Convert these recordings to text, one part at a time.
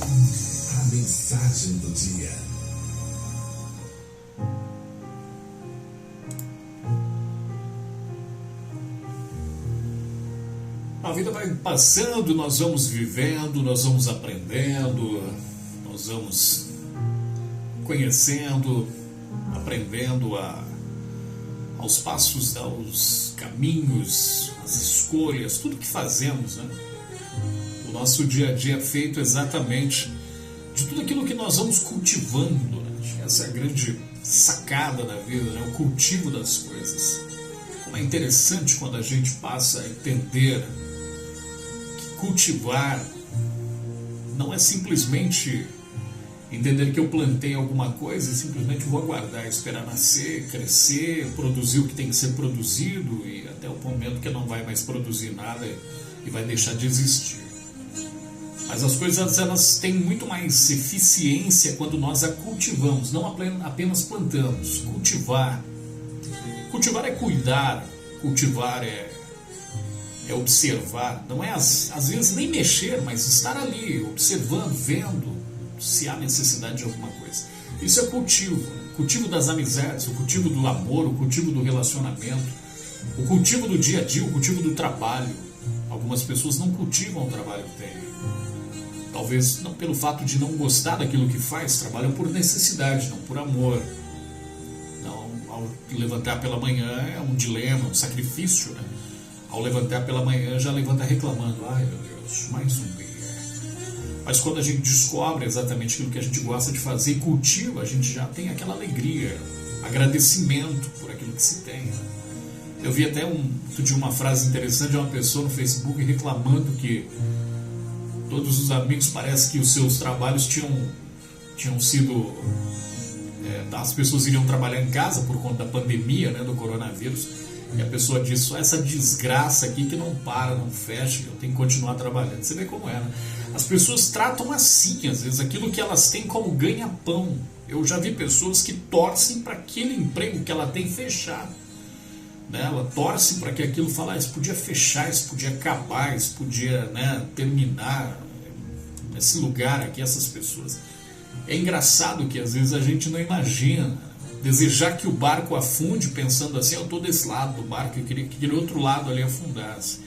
A mensagem do dia. A vida vai passando, nós vamos vivendo, nós vamos aprendendo, nós vamos conhecendo, aprendendo aos passos, aos caminhos, às escolhas, tudo que fazemos, né? O nosso dia a dia é feito exatamente de tudo aquilo que nós vamos cultivando, né? Essa é a grande sacada da vida, né? O cultivo das coisas. Como é interessante quando a gente passa a entender que cultivar não é simplesmente entender que eu plantei alguma coisa e simplesmente vou aguardar, esperar nascer, crescer, produzir o que tem que ser produzido e até o momento que não vai mais produzir nada e vai deixar de existir. Mas as coisas, elas têm muito mais eficiência quando nós a cultivamos, não apenas plantamos. Cultivar é cuidar, cultivar é observar, não é às vezes nem mexer, mas estar ali, observando, vendo se há necessidade de alguma coisa. Isso é cultivo, cultivo das amizades, o cultivo do amor, o cultivo do relacionamento, o cultivo do dia a dia, o cultivo do trabalho. Algumas pessoas não cultivam o trabalho que têm. Talvez não pelo fato de não gostar daquilo que faz, trabalham por necessidade, não por amor. Não, ao levantar pela manhã é um dilema, um sacrifício, né? Ao levantar pela manhã já levanta reclamando, ai meu Deus, mais um dia. Mas quando a gente descobre exatamente aquilo que a gente gosta de fazer e cultiva, a gente já tem aquela alegria, agradecimento por aquilo que se tem, né? Eu vi até uma frase interessante de uma pessoa no Facebook reclamando que todos os amigos, parece que os seus trabalhos tinham sido... as pessoas iriam trabalhar em casa por conta da pandemia, né, do coronavírus. E a pessoa diz, só essa desgraça aqui que não para, não fecha, eu tenho que continuar trabalhando. Você vê como é, né? As pessoas tratam assim, às vezes, aquilo que elas têm como ganha-pão. Eu já vi pessoas que torcem para aquele emprego que ela tem fechar. Né? Ela torce para que aquilo isso podia fechar, isso podia acabar, isso podia, né, terminar esse lugar aqui, essas pessoas. É engraçado que às vezes a gente não imagina desejar que o barco afunde pensando assim, eu estou desse lado do barco, eu queria que aquele outro lado ali afundasse.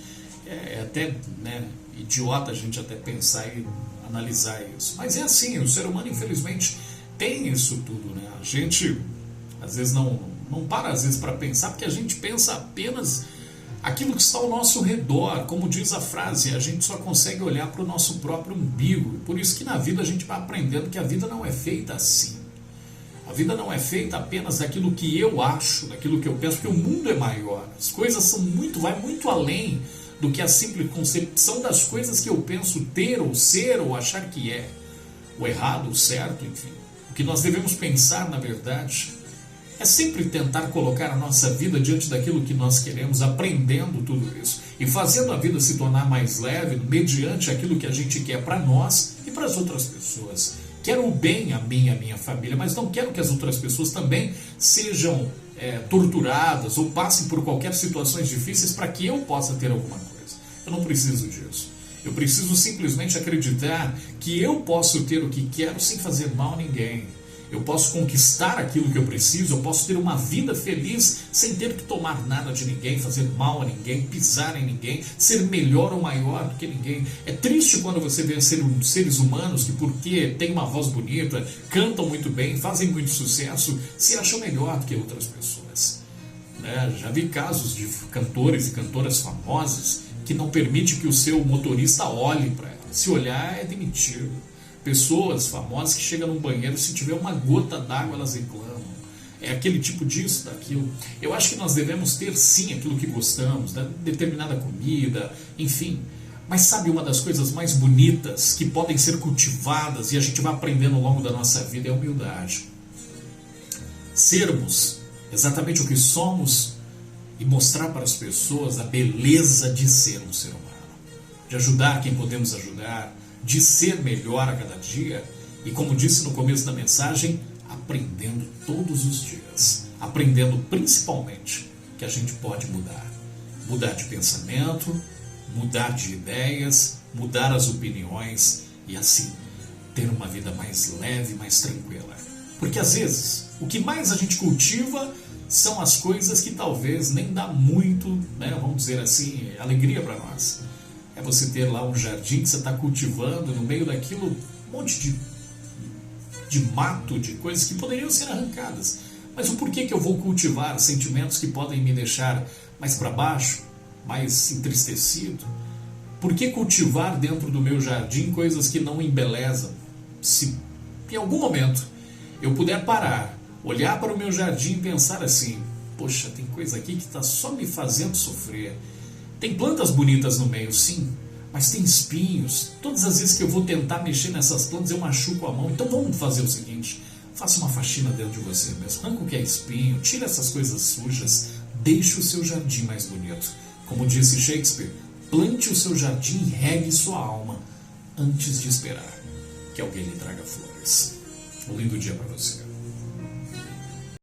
É até, né, idiota a gente até pensar e analisar isso. Mas é assim, o ser humano infelizmente tem isso tudo, né? A gente às vezes não para às vezes para pensar, porque a gente pensa apenas aquilo que está ao nosso redor. Como diz a frase, a gente só consegue olhar para o nosso próprio umbigo. Por isso que na vida a gente vai aprendendo que a vida não é feita assim. A vida não é feita apenas daquilo que eu acho, daquilo que eu penso, porque o mundo é maior. As coisas vai muito além do que a simples concepção das coisas que eu penso ter ou ser ou achar que é. O errado, o certo, enfim. O que nós devemos pensar, na verdade, é sempre tentar colocar a nossa vida diante daquilo que nós queremos, aprendendo tudo isso e fazendo a vida se tornar mais leve mediante aquilo que a gente quer para nós e para as outras pessoas. Quero o bem a mim e a minha família, mas não quero que as outras pessoas também sejam torturadas ou passem por qualquer situações difíceis para que eu possa ter alguma coisa. Eu não preciso disso. Eu preciso simplesmente acreditar que eu posso ter o que quero sem fazer mal a ninguém. Eu posso conquistar aquilo que eu preciso, eu posso ter uma vida feliz sem ter que tomar nada de ninguém, fazer mal a ninguém, pisar em ninguém, ser melhor ou maior do que ninguém. É triste quando você vê seres humanos que, porque têm uma voz bonita, cantam muito bem, fazem muito sucesso, se acham melhor do que outras pessoas. Já vi casos de cantores e cantoras famosas que não permitem que o seu motorista olhe para ela. Se olhar, é demitido. Pessoas famosas que chegam num banheiro, se tiver uma gota d'água, elas reclamam. É aquele tipo disso, daquilo. Eu acho que nós devemos ter, sim, aquilo que gostamos, né? Determinada comida, enfim. Mas sabe, uma das coisas mais bonitas que podem ser cultivadas e a gente vai aprendendo ao longo da nossa vida é a humildade. Sermos exatamente o que somos e mostrar para as pessoas a beleza de ser um ser humano. De ajudar quem podemos ajudar, de ser melhor a cada dia e, como disse no começo da mensagem, aprendendo todos os dias, aprendendo principalmente que a gente pode mudar de pensamento, mudar de ideias, mudar as opiniões e assim ter uma vida mais leve, mais tranquila. Porque às vezes, o que mais a gente cultiva são as coisas que talvez nem dá muito, né, vamos dizer assim, alegria para nós. É você ter lá um jardim que você está cultivando, no meio daquilo, um monte de mato, de coisas que poderiam ser arrancadas. Mas o porquê que eu vou cultivar sentimentos que podem me deixar mais para baixo, mais entristecido? Por que cultivar dentro do meu jardim coisas que não embelezam? Se em algum momento eu puder parar, olhar para o meu jardim e pensar assim, poxa, tem coisa aqui que está só me fazendo sofrer. Tem plantas bonitas no meio, sim, mas tem espinhos. Todas as vezes que eu vou tentar mexer nessas plantas eu machuco a mão. Então vamos fazer o seguinte, faça uma faxina dentro de você mesmo, arranca o que é espinho, tira essas coisas sujas, deixe o seu jardim mais bonito. Como disse Shakespeare, plante o seu jardim e regue sua alma antes de esperar que alguém lhe traga flores. Um lindo dia para você.